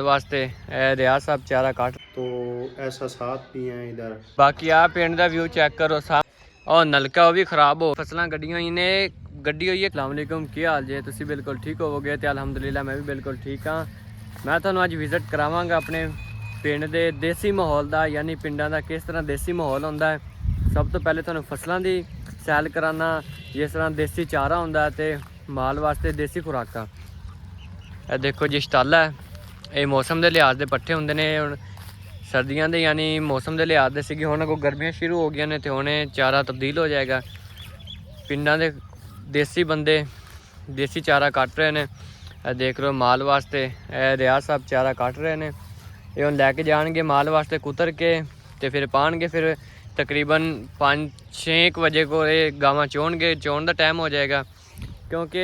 वास्ते रियाज साहब चारा काट तो ऐसा साथ भी हैं इधर। बाकी आ पिंड दा व्यू चेक करो साहब और नलका वो भी खराब हो फसलां गड्डियां होई ने गड्डी होई है। अस्सलाम वालेकुम की हाल जे तुसी बिल्कुल ठीक होवोगे ते अलहमदुलिल्लाह मैं भी बिल्कुल ठीक हाँ। मैं तुहानू अज विजिट करावांगा अपने पिंड दे देसी माहौल दा यानी पिंडां दा किस तरह देसी माहौल हुंदा है। सब तो पहले तुहानू फसलां दी सैल कराना जिस तरह देसी चारा हुंदा ते माल वास्ते देसी खुराकां। ਇਹ देखो जी शटाला है ये मौसम के लिहाज के पट्ठे होंगे ने हुण सर्दियों के यानी मौसम के लिहाज से सीगी हुण अगों गर्मियां शुरू हो गई ने तो हुणे चारा तब्दील हो जाएगा। पिंडां दे देसी बंदे देसी चारा कट रहे हैं। देख लो माल वास्ते रियाज साहब चारा कट रहे हैं। ये हुण लैके जाणगे माल वास्ते कुतर के तो फिर पाणगे फिर तकरीबन 5-6 बजे को ये गावां चोणगे चोण का टाइम हो जाएगा क्योंकि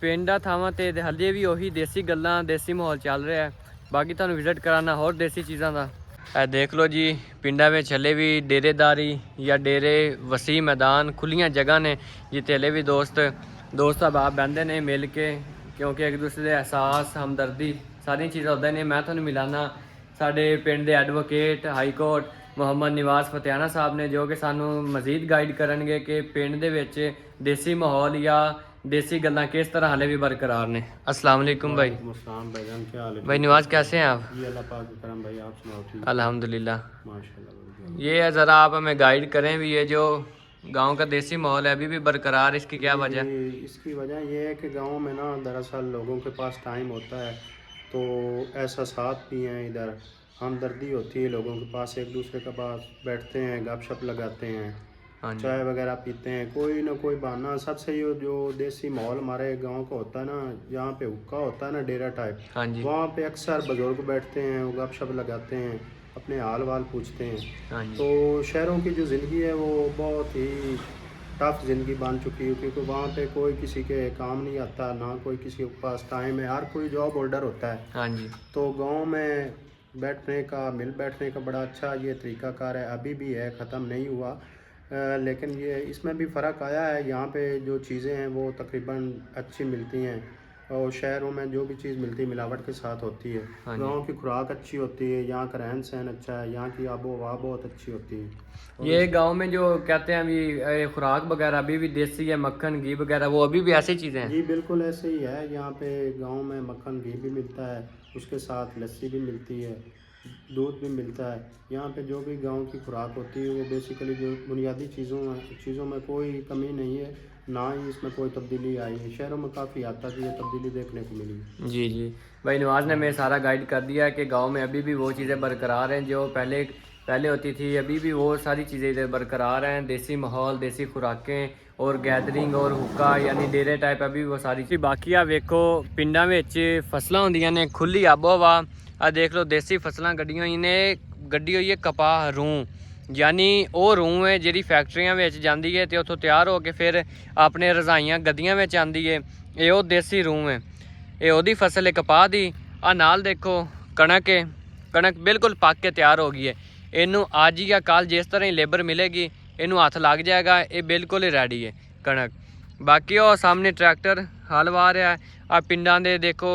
पिंडा थावां ते हल्ले भी उही देसी गल्लां देसी माहौल चल रहा है। बाकी तुहानू विजिट कराना होर देसी चीज़ों का। देख लो जी पिंडा में हले भी डेरेदारी या डेरे वसी मैदान खुलियां जगह ने जिते हले भी दोस्त अहबाब बहते ने मिल के क्योंकि एक दूसरे के एहसास हमदर्दी सारी चीज़ां होंदियां ने। मैं तुहानू मिलाना साडे पिंड दे एडवोकेट हाई कोर्ट मुहम्मद निवाज फतेहाना साहब ने जो कि सानू मजीद गाइड करनगे कि पिंड दे विच देसी माहौल या देसी गल्लां किस तरह हाले भी बरकरार ने। अस्सलाम वालेकुम भाई। भाईजान क्या हाल है? भाई निवाज कैसे हैं आप? जी अल्लाह पाक का करम भाई, आप सुनाओ? ठीक अल्हम्दुलिल्लाह। माशाल्लाह। ये है ज़रा आप हमें गाइड करें भी ये जो गांव का देसी माहौल है अभी भी बरकरार, इसकी क्या वजह? इसकी वजह ये है कि गांव में ना दरअसल लोगों के पास टाइम होता है तो एहसास भी हैं इधर, हमदर्दी होती है लोगों के पास, एक दूसरे के पास बैठते हैं गपशप लगाते हैं चाय वगैरह पीते हैं, कोई ना कोई बहाना। सबसे ये जो देसी माहौल हमारे गांव का होता है ना, यहाँ पे हुक्का होता है ना डेरा टाइप, हाँ जी। वहाँ पे अक्सर बुजुर्ग बैठते हैं वो गपशप लगाते हैं अपने हाल वाल पूछते हैं। हाँ जी। तो शहरों की जो ज़िंदगी है वो बहुत ही टफ ज़िंदगी बन चुकी है क्योंकि वहाँ पे कोई किसी के काम नहीं आता, ना कोई किसी के पास टाइम है, हर कोई जॉब होल्डर होता है। हाँ जी। तो गांव में बैठने का मिल बैठने का बड़ा अच्छा ये तरीक़ाकार है, अभी भी है, ख़त्म नहीं हुआ। लेकिन ये इसमें भी फ़र्क आया है, यहाँ पे जो चीज़ें हैं वो तकरीबन अच्छी मिलती हैं और शहरों में जो भी चीज़ मिलती है मिलावट के साथ होती है। गांव की खुराक अच्छी होती है, यहाँ का रहन सहन अच्छा है, यहाँ की आबो हवा बहुत अच्छी होती है। ये गांव में जो कहते हैं अभी खुराक वगैरह अभी भी देसी है, मक्खन घी वगैरह वो अभी भी ऐसी चीज़ें हैं? जी बिल्कुल ऐसे ही है। यहाँ पे गांव में मक्खन घी भी मिलता है, उसके साथ लस्सी भी मिलती है, दूध भी मिलता है। यहाँ पे जो भी गांव की खुराक होती है वो बेसिकली जो बुनियादी चीज़ों में कोई कमी नहीं है, ना ही इसमें कोई तब्दीली आई है। शहरों में काफ़ी हद तक ये तब्दीली देखने को मिली। जी जी भाई नवाज ने हमें सारा गाइड कर दिया है कि गांव में अभी भी वो चीज़ें बरकरार हैं जो पहले होती थी, अभी भी वो सारी चीज़ें इधर बरकरार हैं। देसी माहौल, देसी खुराकें और गैदरिंग और हुक्का यानी डेरे टाइप अभी भी वो सारी चीज़ बाकी। आ वेखो पिंडां विच फसलां होंदियां ने, खुली आबो हवा। आ देख लो देसी फसलां गड्डियां होई ने, गड्डी होई है कपाह रूं यानी वो रूं है जिहड़ी फैक्ट्रियां विच जांदी है ते उत्थों तैयार हो के फिर अपने रजाइयां गद्दियां विच आंदी है। ये वो देसी रूं है, ये ओहदी फसल है कपाह दी। आ नाल देखो कणक है, कणक बिल्कुल पक के तैयार हो गई है। इनू अज या कल जिस तरह ही लेबर मिलेगी इनू हथ लग जाएगा, ये बिल्कुल ही रेडी है कणक। बाकी वो सामने ट्रैक्टर हल वाह रहा है। आ पिंडां दे देखो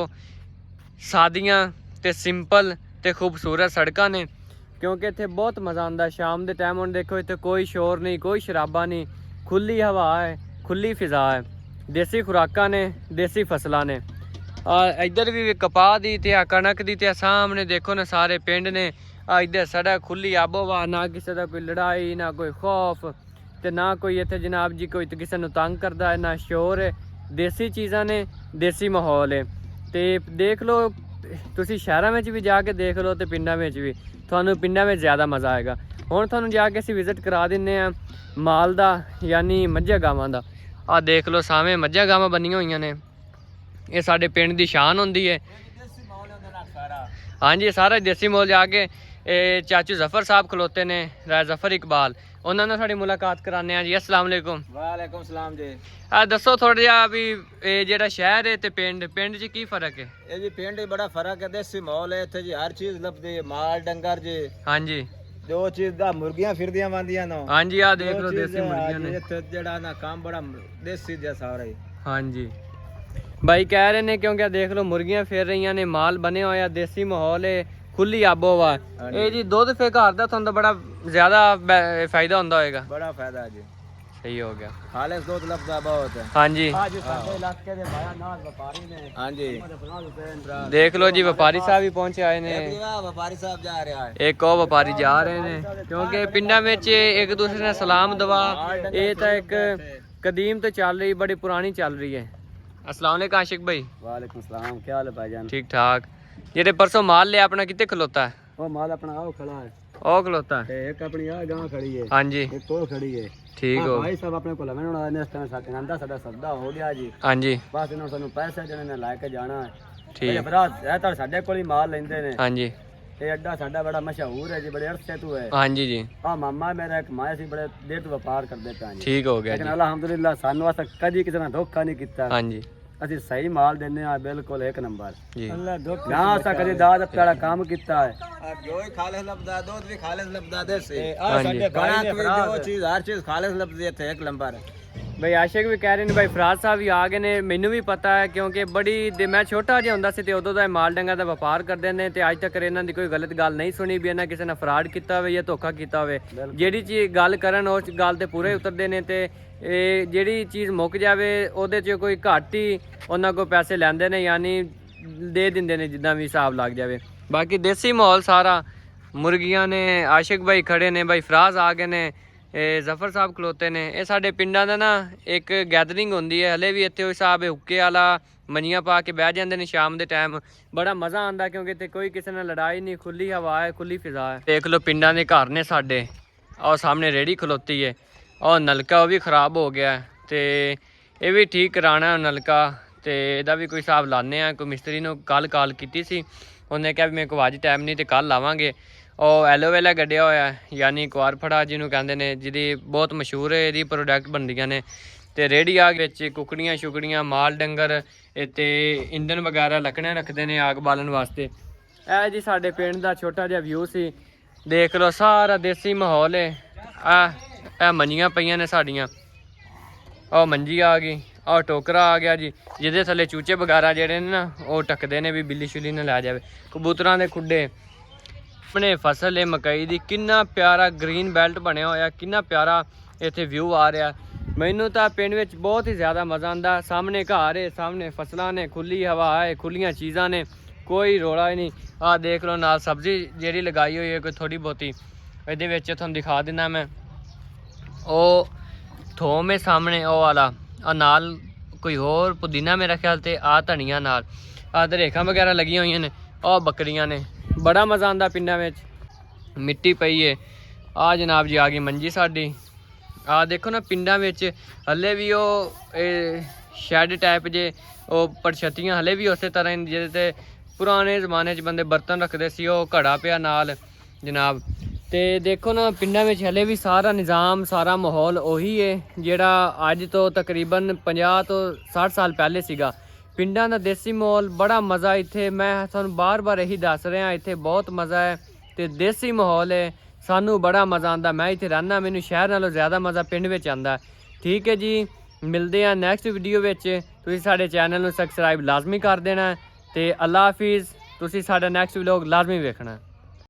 सादियां ते सिंपल ते खूबसूरत सड़कां ने क्योंकि इत्थे बहुत मज़ा आंदा शाम के टाइम। हुण देखो इत्थे कोई शोर नहीं, कोई शराबा नहीं, खुली हवा है, खुली फिजा है, देसी खुराकां ने, देसी फसलां ने। इधर भी कपाह दी ते कणक दी ते सामने देखो ना सारे पिंड ने। इधर सड़क खुली आबो हवा, ना किसी का कोई लड़ाई, ना कोई खौफ ते ना कोई इत्थे जनाब जी कोई किसी नूं तंग करदा है, ना शोर है। देसी चीज़ां ने, देसी माहौल है। ते देख लो तुसी शहरां में भी जाके देख लो तो पिंडां में भी तुहानूं पिंडां में ज़्यादा मज़ा आएगा। हुण तुहानूं जाके असीं विजिट करा दिंदे आ माल दा यानी मझां गावां दा। आ देख लो सावें मझां गावां बनियां होईयां ने, ये साडे पिंड दी शान हुंदी है। हाँ जी सारा देसी माहौल। जाके चाचू जफर साहब खलोते ने, राय जफर इकबाल, उन्होंने साड़ी मुलाकात कराने हैं जी। अस्सलाम वालेकुम। वालेकुम सलाम जी। दसो थोड़ा जिहा भी जेड़ा शहर है ते पिंड च की फर्क है? ये जी पिंड बड़ा फर्क है, देसी माहौल है इत्थे जी, हर चीज लभदी है, माल डंगर जी। हाँ जी। जो चीज दा मुर्गियां फिरदियां वांदियां नो। हाँ जी आ देख लो देसी मुर्गियां ने इत्थे जेड़ा ना काम बड़ा देसी जैसा हो रही। हाँ जी ਬਾਈ ਕਹਿ ਰਹੇ ਨੇ ਕਿਉਂਕਿ ਦੇਖ ਲਓ ਮੁਰਗੀਆਂ ਫੇਰ ਰਹੀਆਂ ਨੇ, ਮਾਲ ਬਣੇ ਹੋਇਆ, ਦੇਸੀ ਮਾਹੌਲ ਹੈ, ਖੁੱਲੀ ਆਬੋ ਹਵਾ। ਇਹ ਜੀ ਦੁੱਧ ਫੇ ਘਰ ਦਾ ਤੁਹਾਨੂੰ ਤਾਂ ਬੜਾ ਜ਼ਿਆਦਾ ਫਾਇਦਾ ਹੁੰਦਾ ਹੋਏਗਾ। बड़ा फायदा है जी, ਸਹੀ ਹੋ ਗਿਆ। खालिस दूध लभदा बहुत है। ਹਾਂਜੀ आज साडे इलाके दे भाया नाल व्यापारी ने। हां जी, ਦੇਖ ਲਓ ਜੀ ਵਪਾਰੀ ਸਾਹਿਬ ਵੀ ਪਹੁੰਚੇ ਆਏ ਨੇ। व्यापारी साहब जा रहा है। ਇੱਕ ਉਹ ਵਪਾਰੀ ਜਾ ਰਹੇ ਨੇ ਕਿਉਂਕਿ ਪਿੰਡਾਂ ਵਿੱਚ ਇੱਕ ਦੂਸਰੇ ਨਾਲ ਸਲਾਮ ਦੁਆ ਇਹ ਤਾਂ ਇੱਕ ਕਦੀਮ ਤੋਂ ਚੱਲ ਰਹੀ, ਬੜੀ ਪੁਰਾਣੀ ਚੱਲ ਰਹੀ ਹੈ। अस्सलाम वालेकुम आशिक भाई। वालेकुम सलाम, क्या हाल है भाईजान? ठीक ठाक। जेडे परसों माल लिया अपना कितने खलोता है? वो माल अपना आओ खड़ा है, ओ खलोता है। एक अपनी आ गांव खड़ी है, हाँ जी एक तो खड़ी है। ठीक हो भाई साहब अपने को लवन होना है, इस टाइम साथ आंदा साडा सौदा हो गया जी। हाँ जी बस इन्होंने सानू पैसे देने ने ला के जाना है। ठीक भरा है तो साडे कोल ही माल लेंदे ने। हाँ जी ये अड्डा साडा बड़ा मशहूर है जी, बड़े अरसे तो है। हाँ जी जी हां मामा मेरा एक माया सी बड़े देर तो व्यापार करदे पे जी। ठीक हो गया लेकिन जी। अल्हम्दुलिल्लाह सानू अस कदी किसी ने धोखा नहीं कीता। हाँ जी ਅਸੀਂ ਸਹੀ ਮਾਲ ਦਿੰਦੇ ਆ, ਬਿਲਕੁਲ ਇੱਕ ਨੰਬਰ जी ਨਾ ਅਸਾਂ ਕਦੇ ਦਾਦ ਵਾਲਾ ਕੰਮ ਕੀਤਾ ਹੈ। ਜੋ ਹੀ ਖਾਲਿਸ ਲਬਦਾ, ਦੁੱਧ ਵੀ ਖਾਲਿਸ ਲਬਦਾ ਦੇਸੀ। हाँ जी ਕਣਕ ਵੀ ਜੋ ਚੀਜ਼ ਹਰ ਚੀਜ਼ ਖਾਲਿਸ ਲਬਦੀ ਇੱਥੇ ਇੱਕ ਨੰਬਰ। भाई आशिक भी कह रहे ने, भाई फराज साहब भी आ गए ने। मैनू भी पता है क्योंकि बड़ी मैं छोटा जिहा हुंदा सी ते उदों दा माल डंगा दा व्यापार करदे ने ते अज तक इन्हां दी कोई गलत गल नहीं सुनी भी इन्हां किसी ने फ्रॉड कीता होवे या धोखा कीता होवे। जेहड़ी चीज गल करन उस गल ते पूरे उतरदे ने ते जेहड़ी चीज मुक जावे ओहदे च कोई घट ही उन्हां कोल पैसे लैंदे ने, यानी दे दिंदे ने जिद्दां भी हिसाब लग जावे। बाकी देसी माहौल सारा, मुर्गियां ने, आशिक भाई खड़े ने, भाई फराज आ गए ने, ਜ਼ਫਰ ਸਾਹਿਬ ਖਲੋਤੇ ਨੇ। ਇਹ ਸਾਡੇ ਪਿੰਡਾਂ ਦਾ ਨਾ ਇੱਕ ਗੈਦਰਿੰਗ ਹੁੰਦੀ ਹੈ, ਹਲੇ ਵੀ ਇੱਥੇ ਉਹ ਹਿਸਾਬ ਹੈ, ਹੁੱਕੇ ਵਾਲਾ ਮੰਜੀਆਂ ਪਾ ਕੇ ਬਹਿ ਜਾਂਦੇ ਨੇ ਸ਼ਾਮ ਦੇ ਟਾਈਮ, ਬੜਾ ਮਜ਼ਾ ਆਉਂਦਾ ਕਿਉਂਕਿ ਇੱਥੇ ਕੋਈ ਕਿਸੇ ਨਾਲ ਲੜਾਈ ਨਹੀਂ, ਖੁੱਲੀ ਹਵਾ ਹੈ, ਖੁੱਲੀ ਫਿਜ਼ਾ ਹੈ। ਦੇਖ ਲਓ ਪਿੰਡਾਂ ਦੇ ਘਰ ਨੇ ਸਾਡੇ, ਆਹ ਸਾਹਮਣੇ ਰੇੜੀ ਖਲੋਤੀ ਹੈ, ਉਹ ਨਲਕਾ ਉਹ ਵੀ ਖਰਾਬ ਹੋ ਗਿਆ ਤੇ ਇਹ ਵੀ ਠੀਕ ਕਰਾਉਣਾ ਨਲਕਾ, ਤੇ ਇਹਦਾ ਵੀ ਕੋਈ ਹਿਸਾਬ ਲਾਣੇ ਆ। ਕੋਈ ਮਿਸਤਰੀ ਨੂੰ ਕੱਲ ਕਾਲ ਕੀਤੀ ਸੀ, ਉਹਨੇ ਕਿਹਾ ਵੀ ਮੇਰੇ ਕੋਲ ਅੱਜ ਟਾਈਮ ਨਹੀਂ ਤੇ ਕੱਲ ਲਾਵਾਂਗੇ। ਉਹ ਐਲੋਵੇਲਾ ਗੱਡਿਆ ਹੋਇਆ, ਯਾਨੀ ਕੁਆਰ ਫੜਾ ਜਿਹਨੂੰ ਕਹਿੰਦੇ ਨੇ, ਜਿਹਦੀ ਬਹੁਤ ਮਸ਼ਹੂਰ ਹੈ, ਇਹਦੀ ਪ੍ਰੋਡਕਟ ਬਣਦੀਆਂ ਨੇ। ਤੇ ਰੇਹੜੀ ਆ ਵਿੱਚ ਕੁਕੜੀਆਂ ਸ਼ੁਕੜੀਆਂ, ਮਾਲ ਡੰਗਰ ਤੇ ਇੰਧਨ ਵਗੈਰਾ ਲੱਕੜਾਂ ਰੱਖਦੇ ਨੇ ਆਗ ਬਾਲਣ ਵਾਸਤੇ। ਇਹ ਜੀ ਸਾਡੇ ਪਿੰਡ ਦਾ ਛੋਟਾ ਜਿਹਾ ਵਿਊ ਸੀ। ਦੇਖ ਲਓ ਸਾਰਾ ਦੇਸੀ ਮਾਹੌਲ ਹੈ। ਇਹ ਮੰਜੀਆਂ ਪਈਆਂ ਨੇ ਸਾਡੀਆਂ, ਉਹ ਮੰਜੀ ਆ ਗਈ, ਆਹ ਟੋਕਰਾ ਆ ਗਿਆ ਜੀ, ਜਿਹਦੇ ਥੱਲੇ ਚੂਚੇ ਵਗੈਰਾ ਜਿਹੜੇ ਨੇ ਨਾ ਉਹ ਟੱਕਦੇ ਨੇ ਵੀ ਬਿੱਲੀ ਸ਼ੁੱਲੀ ਨਾ ਲੈ ਜਾਵੇ। ਕਬੂਤਰਾਂ ਦੇ ਖੁੱਡੇ, अपने फसल है मकई दी, कितना प्यारा ग्रीन बेल्ट बनया होया, कितना प्यारा इत्थे व्यू आ रहा। मैनू तो पिंड विच बहुत ही ज़्यादा मज़ा आंदा। सामने घर है, सामने फसलां ने, खुली हवा है, खुलियां चीज़ां ने, कोई रोला ही नहीं। आ देख लो नाल सब्जी जिहड़ी लगाई हुई है कोई थोड़ी बहुती, इहदे विच तुहानूं दिखा दिना मैं। ओ थोम है सामने ओ वाला, आ नाल कोई होर पुदीना मेरा ख्याल ते आ धनिया नाल, आ दरेखां वगैरह लगियां होईयां ने, आ बकरियां ने। बड़ा मज़ा आंदा पिंडां विच, मिट्टी पई है। आ जनाब जी आ गई मंजी साडी। आ देखो ना पिंडां विच हले भी शैड टाइप जे परछतियां हले भी उस तरह जिहदे ते पुराने ज़माने च बंदे बर्तन रखदे सी, ओह घड़ा पिया नाल जनाब। ते देखो ना पिंडां विच हले भी सारा निज़ाम, सारा माहौल उही है जिहड़ा अज तो तकरीबन 50 तो 60 साल पहले सीगा। पिंडां दा देसी माहौल बड़ा मज़ा इत्थे, मैं तुहानूं बार-बार यही दस रहा, इत्थे बहुत मज़ा है ते देसी माहौल है, सानू बड़ा मज़ा आंदा। मैं इत्थे रहना, मैनूं शहर नालों ज़्यादा मज़ा पिंड विच आंदा। ठीक है जी, मिलदे आ नैक्सट वीडियो विच। तुसीं साडे चैनल नूं सबसक्राइब लाजमी कर देना ते अल्लाह हाफिज़। तुसीं साडा नैक्सट व्लॉग लाजमी वेखना।